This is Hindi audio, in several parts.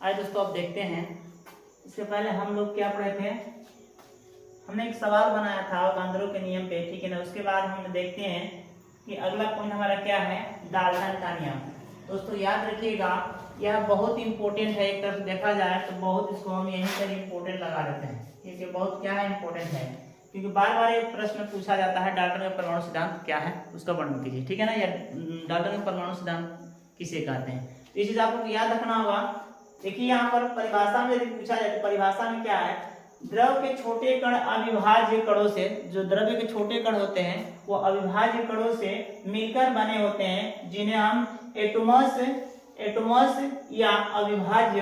आइए दोस्तों आप देखते हैं। इससे पहले हम लोग क्या पढ़े थे, हमने एक सवाल बनाया था अवगांधरों के नियम पे, ठीक है ना। उसके बाद हम देखते हैं कि अगला पॉइंट हमारा क्या है, डाल्टन का नियम। दोस्तों याद रखिएगा, यह बहुत इंपॉर्टेंट है। एक तरफ देखा जाए तो बहुत इसको हम यहीं पर इंपॉर्टेंट लगा देते हैं, क्योंकि बहुत क्या है, इंपॉर्टेंट है। क्योंकि बार बार एक प्रश्न पूछा जाता है, डाल्टन का परमाणु सिद्धांत क्या है, उसका वर्णन कीजिए, ठीक है ना। या डाल्टन का परमाणु सिद्धांत किसे कहते हैं, तो ये चीज आपको याद रखना होगा। देखिए यहाँ पर परिभाषा में यदि पूछा जाए तो परिभाषा में क्या है, द्रव के छोटे कण अविभाज्य कणों से, जो द्रव्य के छोटे कण होते हैं वो अविभाज्य कणों से मिलकर बने होते हैं, जिन्हें हम एटॉमस या अविभाज्य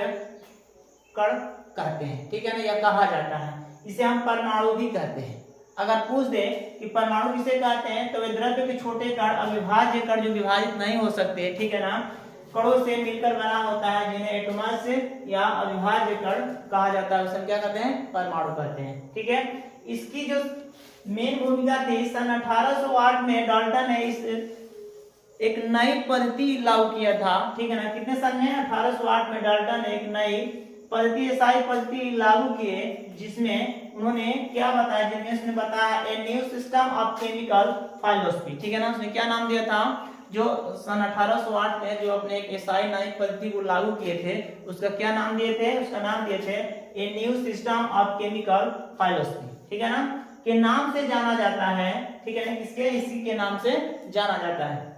कण कहते हैं, ठीक है ना, या कहा जाता है। इसे हम परमाणु भी कहते हैं। अगर पूछ दे कि परमाणु किसे कहते हैं, तो वे द्रव्य के छोटे कण अविभाज्य कण जो विभाजित नहीं हो सकते, ठीक है ना, कणों से मिलकर बना होता है, जिन्हें एटॉमस या अविभाज्य कण कहा जाता है, उसे क्या कहते हैं, परमाणु कहते हैं, ठीक है। इसकी जो मेन भूमिका थी, सन 1808 में डाल्टन ने इस एक नई पद्धति लागू किया था, ठीक है ना। कितने सन में, 1808 में डाल्टन ने एक नई पद्धति, ऐसी पद्धति लागू किए जिसमें उन्होंने क्या बताया, जिसमें उसने बताया a new system of chemical philosophy, ठीक है ना। उसने क्या नाम दिया था, जो सन 1808 में जो अपने एक एसआई नई पद्धति को लागू किए थे, उसका क्या नाम दिए थे, उसका नाम दिए थे a new system of chemical philosophy, ठीक है ना, के नाम से जाना जाता है, ठीक है ना, किसके, इसी के नाम से जाना जाता है।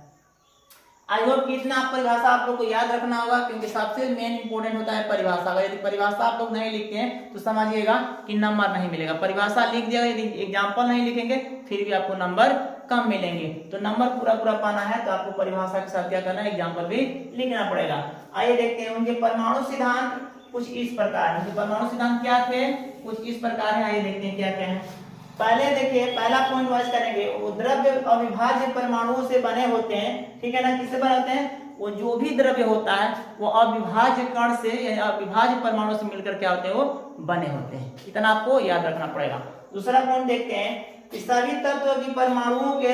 आई होप कि इतना परिभाषा आप लोग को याद रखना होगा, क्योंकि सबसे मेन इंपॉर्टेंट होता है परिभाषा। अगर यदि परिभाषा आप लोग नहीं लिखते हैं तो समझिएगा कि नंबर नहीं मिलेगा। परिभाषा लिख दिया, यदि एग्जाम्पल नहीं लिखेंगे फिर भी आपको नंबर कम मिलेंगे। तो नंबर पूरा पाना है तो आपको परिभाषा के साथ क्या करना है, एग्जाम्पल भी लिखना पड़ेगा। आइए देखते हैं उनके परमाणु सिद्धांत कुछ इस प्रकार है। परमाणु सिद्धांत क्या थे, कुछ इस प्रकार है। आइए देखते हैं क्या क्या है। पहले देखिए, पहला पॉइंट वाइज करेंगे, वो द्रव्य अविभाज्य परमाणुओं से बने होते हैं, ठीक है ना। किससे बने होते हैं, वो जो भी द्रव्य होता है वो अविभाज्य कण से या अविभाज्य परमाणु से मिलकर क्या होते हैं, वो बने होते हैं। इतना आपको याद रखना पड़ेगा। दूसरा पॉइंट देखते हैं कि सभी तत्व की परमाणुओं के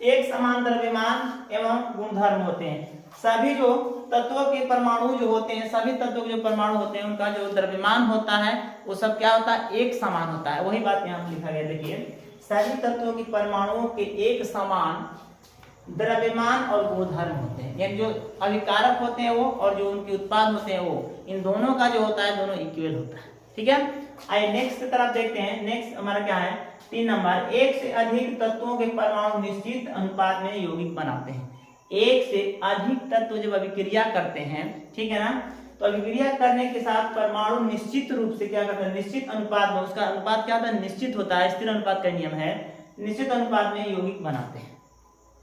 एक समान द्रव्यमान एवं गुणधर्म होते हैं। सभी जो तत्वों के परमाणु जो होते हैं, सभी तत्वों के जो परमाणु होते हैं, उनका जो द्रव्यमान होता है वो सब क्या होता है, एक समान होता है। वही बात यहाँ लिखा गया, देखिए सभी तत्वों की परमाणुओं के एक समान द्रव्यमान और गुणधर्म होते हैं, यानी जो अभिकारक होते हैं वो और जो उनके उत्पाद होते हैं वो, इन दोनों का जो होता है दोनों इक्वल होता है, ठीक है। आइए नेक्स्ट की तरफ देखते हैं। नेक्स्ट हमारा क्या है, 3 नंबर, एक से अधिक तत्वों के परमाणु निश्चित अनुपात में यौगिक बनाते हैं। एक से अधिक तत्व जब अभिक्रिया करते हैं, ठीक है ना, तो अभिक्रिया करने के साथ परमाणु निश्चित रूप से क्या करते हैं, निश्चित अनुपात में, उसका अनुपात क्या होता है, निश्चित होता है, स्थिर अनुपात का नियम है, निश्चित अनुपात में यौगिक बनाते हैं।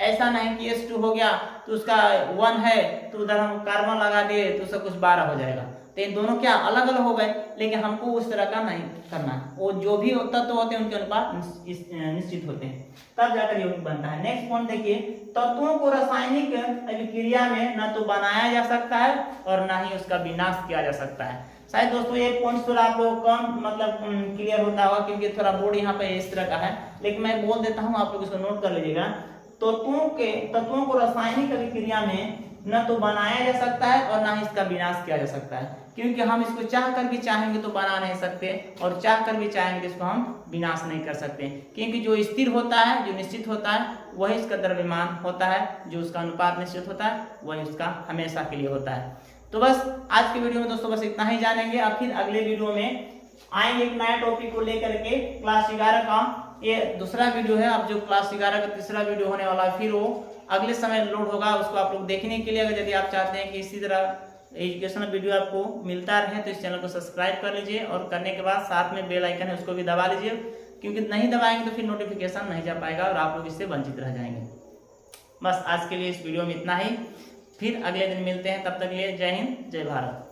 ऐसा नहीं कि H2 हो गया तो उसका 1 है तो उधर हम कार्बन लगा दिए तो उसका कुछ 12 हो जाएगा, तो ये दोनों क्या अलग अलग हो गए। लेकिन हमको उस तरह का नहीं करना है, वो जो भी तत्व होते हैं उनके अनुपात निश्चित होते हैं, तब जाकर यौगिक बनता है। नेक्स्ट पॉइंट देखिए, तत्वों को रासायनिक अभिक्रिया में न तो बनाया जा सकता है और न ही उसका विनाश किया जा सकता है। शायद दोस्तों ये पॉइंट थोड़ा आप लोग कम मतलब क्लियर होता होगा, क्योंकि थोड़ा बोर्ड यहाँ पे इस तरह का है, लेकिन मैं बोल देता हूँ, आप लोग इसको नोट कर लीजिएगा। तत्वों को रासायनिक अभिक्रिया में न तो बनाया जा सकता है और न ही इसका विनाश किया जा सकता है, क्योंकि हम इसको चाह कर भी चाहेंगे तो बना नहीं सकते और चाह कर भी चाहेंगे तो इसको हम विनाश नहीं कर सकते, क्योंकि जो स्थिर होता है, जो निश्चित होता है, वही इसका द्रव्यमान होता है, जो उसका अनुपात निश्चित होता है वही उसका हमेशा के लिए होता है। तो बस आज की वीडियो में दोस्तों बस इतना ही जानेंगे। अब फिर अगले वीडियो में आएंगे एक नया टॉपिक को लेकर के, क्लास 11 का ये दूसरा वीडियो है। अब जो क्लास 11 का तीसरा वीडियो होने वाला है, फिर वो अगले समय लोड होगा। उसको आप लोग देखने के लिए अगर यदि आप चाहते हैं कि इसी तरह एजुकेशनल वीडियो आपको मिलता रहे तो इस चैनल को सब्सक्राइब कर लीजिए, और करने के बाद साथ में बेल आइकन है उसको भी दबा लीजिए, क्योंकि नहीं दबाएंगे तो फिर नोटिफिकेशन नहीं जा पाएगा और आप लोग इससे वंचित रह जाएंगे। बस आज के लिए इस वीडियो में इतना ही, फिर अगले दिन मिलते हैं, तब तक के लिए जय हिंद जय भारत।